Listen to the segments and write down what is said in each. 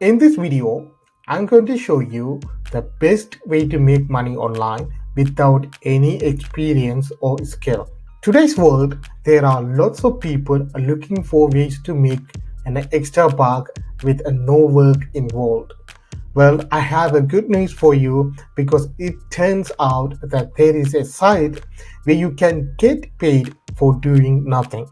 In this video, I'm going to show you the best way to make money online without any experience or skill. Today's world, there are lots of people looking for ways to make an extra buck with no work involved. Well, I have a good news for you because it turns out that there is a site where you can get paid for doing nothing.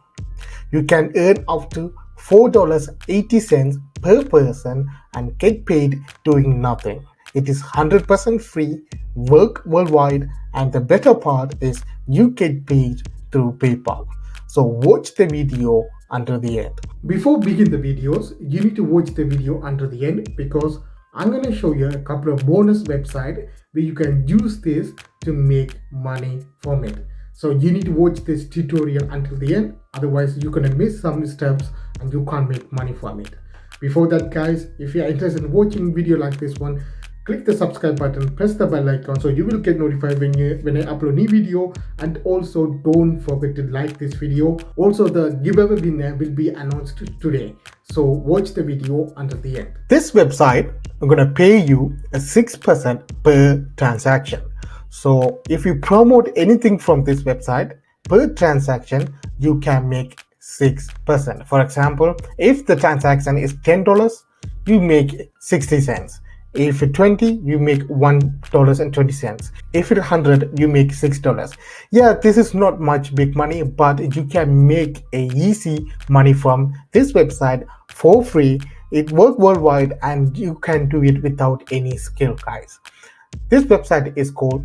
You can earn up to $4.80 per person and get paid doing nothing. It is 100% free, work worldwide, and the better part is you get paid through PayPal. So watch the video until the end. Before begin the videos, you need to watch the video until the end because I'm going to show you a couple of bonus websites where you can use this to make money from it. So you need to watch this tutorial until the end, otherwise you're going to miss some steps and you can't make money from it. Before that, guys, if you're interested in watching video like this one, click the subscribe button, press the bell icon so you will get notified when I upload new video, and also don't forget to like this video. Also, the giveaway winner will be announced today, so watch the video until the end. This website I'm gonna pay you a 6% per transaction. So if you promote anything from this website, per transaction you can make 6%. For example, if the transaction is $10, you make 60 cents. If it's 20, you make $1.20. If it's 100, you make $6. Yeah, this is not much big money, but you can make a easy money from this website for free. It works worldwide and you can do it without any skill, guys. This website is called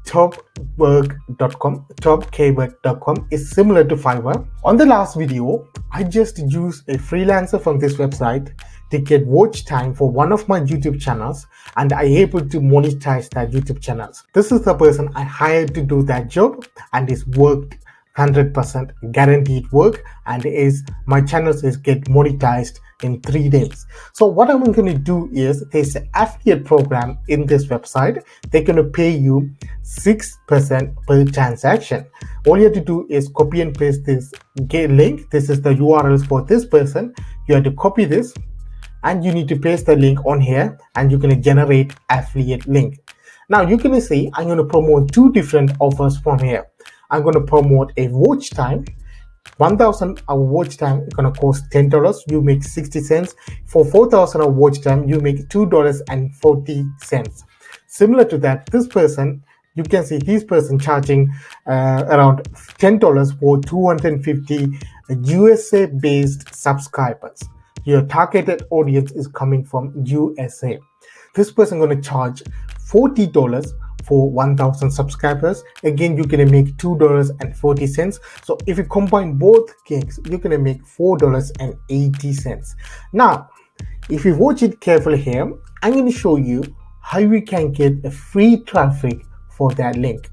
topwork.com. topkwork.com is similar to Fiverr. On the last video, I just used a freelancer from this website to get watch time for one of my YouTube channels, and I able to monetize that YouTube channels. This is the person I hired to do that job, and it's worked 100% guaranteed work, and is my channels is get monetized in 3 days. So what I'm going to do is there's an affiliate program in this website. They're going to pay you 6% per transaction. All you have to do is copy and paste this link. This is the URLs for this person. You have to copy this and you need to paste the link on here, and you're going to generate affiliate link. Now you're going to see I'm going to promote two different offers from here. I'm going to promote a watch time. 1,000 hour watch time is going to cost $10. You make 60 cents. For 4,000 hour watch time, you make $2.40. Similar to that, this person, you can see this person charging around $10 for 250 USA based subscribers. Your targeted audience is coming from USA. This person going to charge $40 for 1,000 subscribers. Again, you're going to make $2.40. So if you combine both gigs, you're going to make $4.80. Now, if you watch it carefully here, I'm going to show you how you can get a free traffic for that link.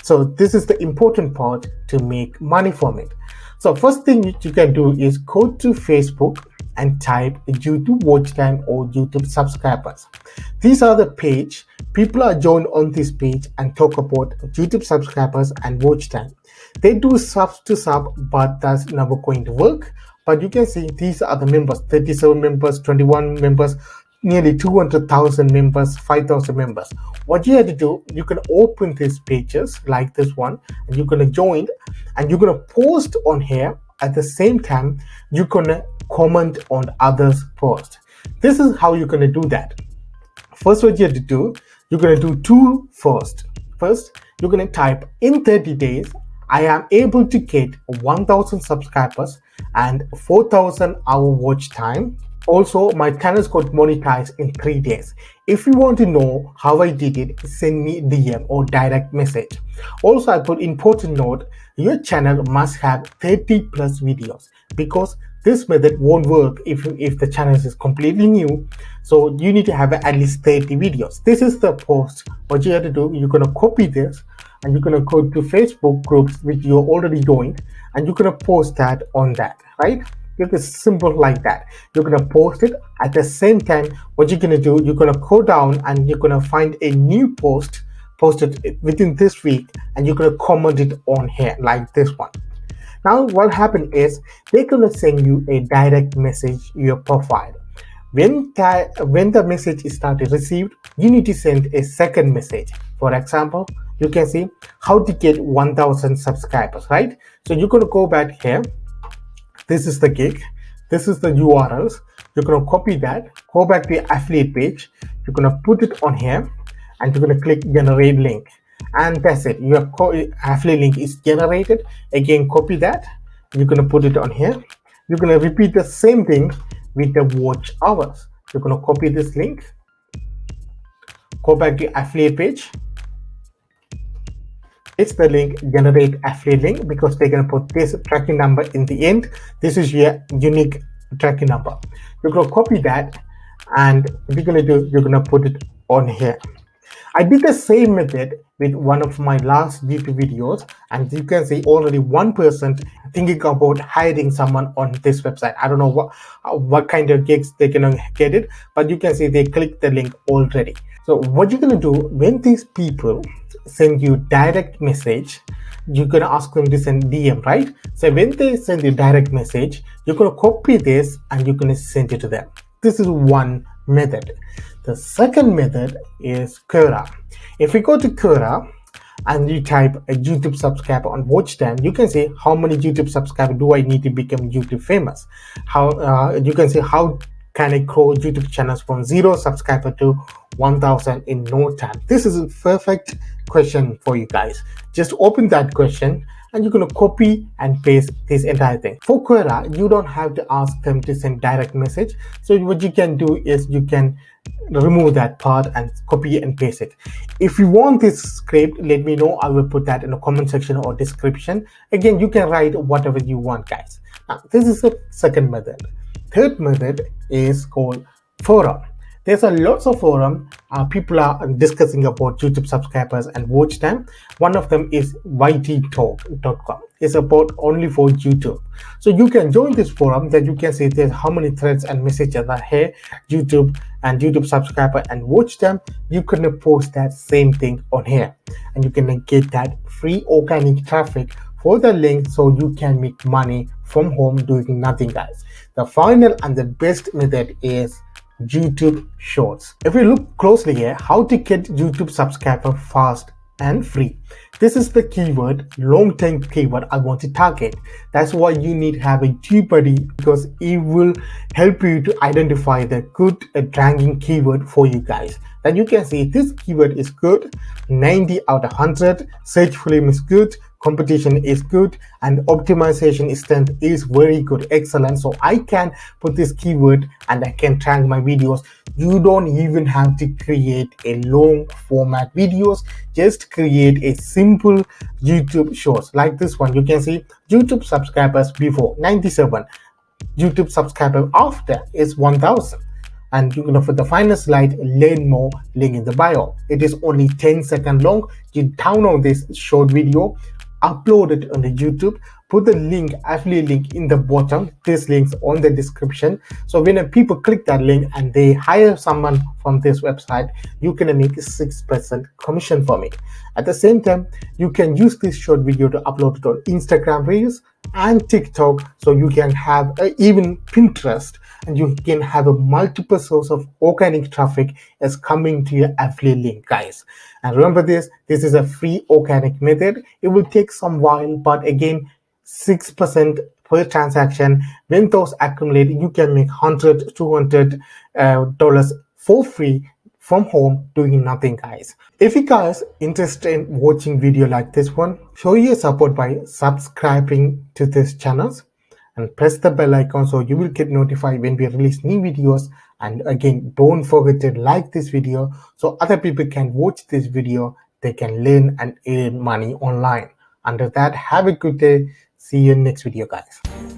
So this is the important part to make money from it. So first thing you can do is go to Facebook and type YouTube watch time or YouTube subscribers. These are the page. People are joined on this page and talk about YouTube subscribers and watch time. They do sub to sub, but that's never going to work. But you can see these are the members: 37 members, 21 members, nearly 200,000 members, 5,000 members. What you have to do, you can open these pages like this one, and you're going to join, and you're going to post on here. At the same time, you're going to comment on others' post. This is how you're going to do that. First, what you have to do, you're going to do two first. First, you're going to type in 30 days, I am able to get 1,000 subscribers and 4,000 hour watch time. Also, my channels got monetized in 3 days. If you want to know how I did it, send me DM or direct message. Also, I put important note, your channel must have 30 plus videos, because this method won't work if the channel is completely new. So you need to have at least 30 videos. This is the post. What you have to do, you're going to copy this and you're going to go to Facebook groups which you're already joined, and you're going to post that on that, right? It's simple like that. You're going to post it. At the same time, what you're going to do, you're going to go down and you're going to find a new post, post it within this week, and you're going to comment it on here like this one. Now what happened is they're going to send you a direct message your profile. When the message is started received, you need to send a second message. For example, you can see how to get 1000 subscribers, right? So you're going to go back here. This is the gig. This is the URLs. You're going to copy that, go back to your affiliate page. You're going to put it on here and you're going to click generate link. And that's it. Your affiliate link is generated. Again, copy that. You're going to put it on here. You're going to repeat the same thing with the watch hours. You're going to copy this link, go back to your affiliate page. It's the link generate affiliate link because they're going to put this tracking number in the end. This is your unique tracking number. You're going to copy that, and what you're going to do, you're going to put it on here. I did the same method with one of my last YouTube videos, and you can see already one person thinking about hiring someone on this website. I don't know what kind of gigs they can get it, but you can see they clicked the link already. So what you're going to do when these people send you direct message, you're going to ask them to send DM, right? So when they send you direct message, you're going to copy this and you're going to send it to them. This is one method. The second method is Quora. If we go to Quora and you type a YouTube subscriber on watch time, you can see how many YouTube subscribers do I need to become YouTube famous. How you can see how can I grow YouTube channels from 0 subscriber to 1000 in no time. This is a perfect question for you guys. Just open that question and you're going to copy and paste this entire thing. For Quora, you don't have to ask them to send direct message. So what you can do is you can remove that part and copy and paste it. If you want this script, let me know. I will put that in the comment section or description. Again, you can write whatever you want, guys. Now, this is the second method. Third method is called forum. There's a lots of forum. People are discussing about YouTube subscribers and watch time. One of them is yttalk.com. It's about only for YouTube. So you can join this forum. That you can see there's how many threads and messages are here. YouTube and YouTube subscriber and watch time. You can post that same thing on here, and you can get that free organic traffic for the link, so you can make money from home doing nothing, guys. The final and the best method is YouTube Shorts. If we look closely here, how to get YouTube subscriber fast and free. This is the keyword, long-term keyword I want to target. That's why you need to have a TubeBuddy, because it will help you to identify the good ranking keyword for you guys. Then you can see this keyword is good, 90 out of 100, search volume is good, competition is good, and optimization strength is very good, excellent. So I can put this keyword and I can track my videos. You don't even have to create a long format videos. Just create a simple YouTube shorts like this one. You can see YouTube subscribers before 97, YouTube subscriber after is 1000. And you know, for the final slide, learn more, link in the bio. It is only 10 seconds long. You download this short video, upload it on the YouTube, put the link, affiliate link in the bottom. This link's on the description. So when people click that link and they hire someone from this website, you can make 6% commission for me. At the same time, you can use this short video to upload it on Instagram Reels and TikTok, so you can have even Pinterest, and you can have a multiple source of organic traffic as coming to your affiliate link, guys. And remember this is a free organic method. It will take some while, but again, 6% per transaction. When those accumulate, you can make $100, $200 for free from home doing nothing, guys. If you guys interested in watching video like this one, show your support by subscribing to this channel and press the bell icon so you will get notified when we release new videos. And again, don't forget to like this video so other people can watch this video. They can learn and earn money online. Under that, have a good day. See you in next video, guys.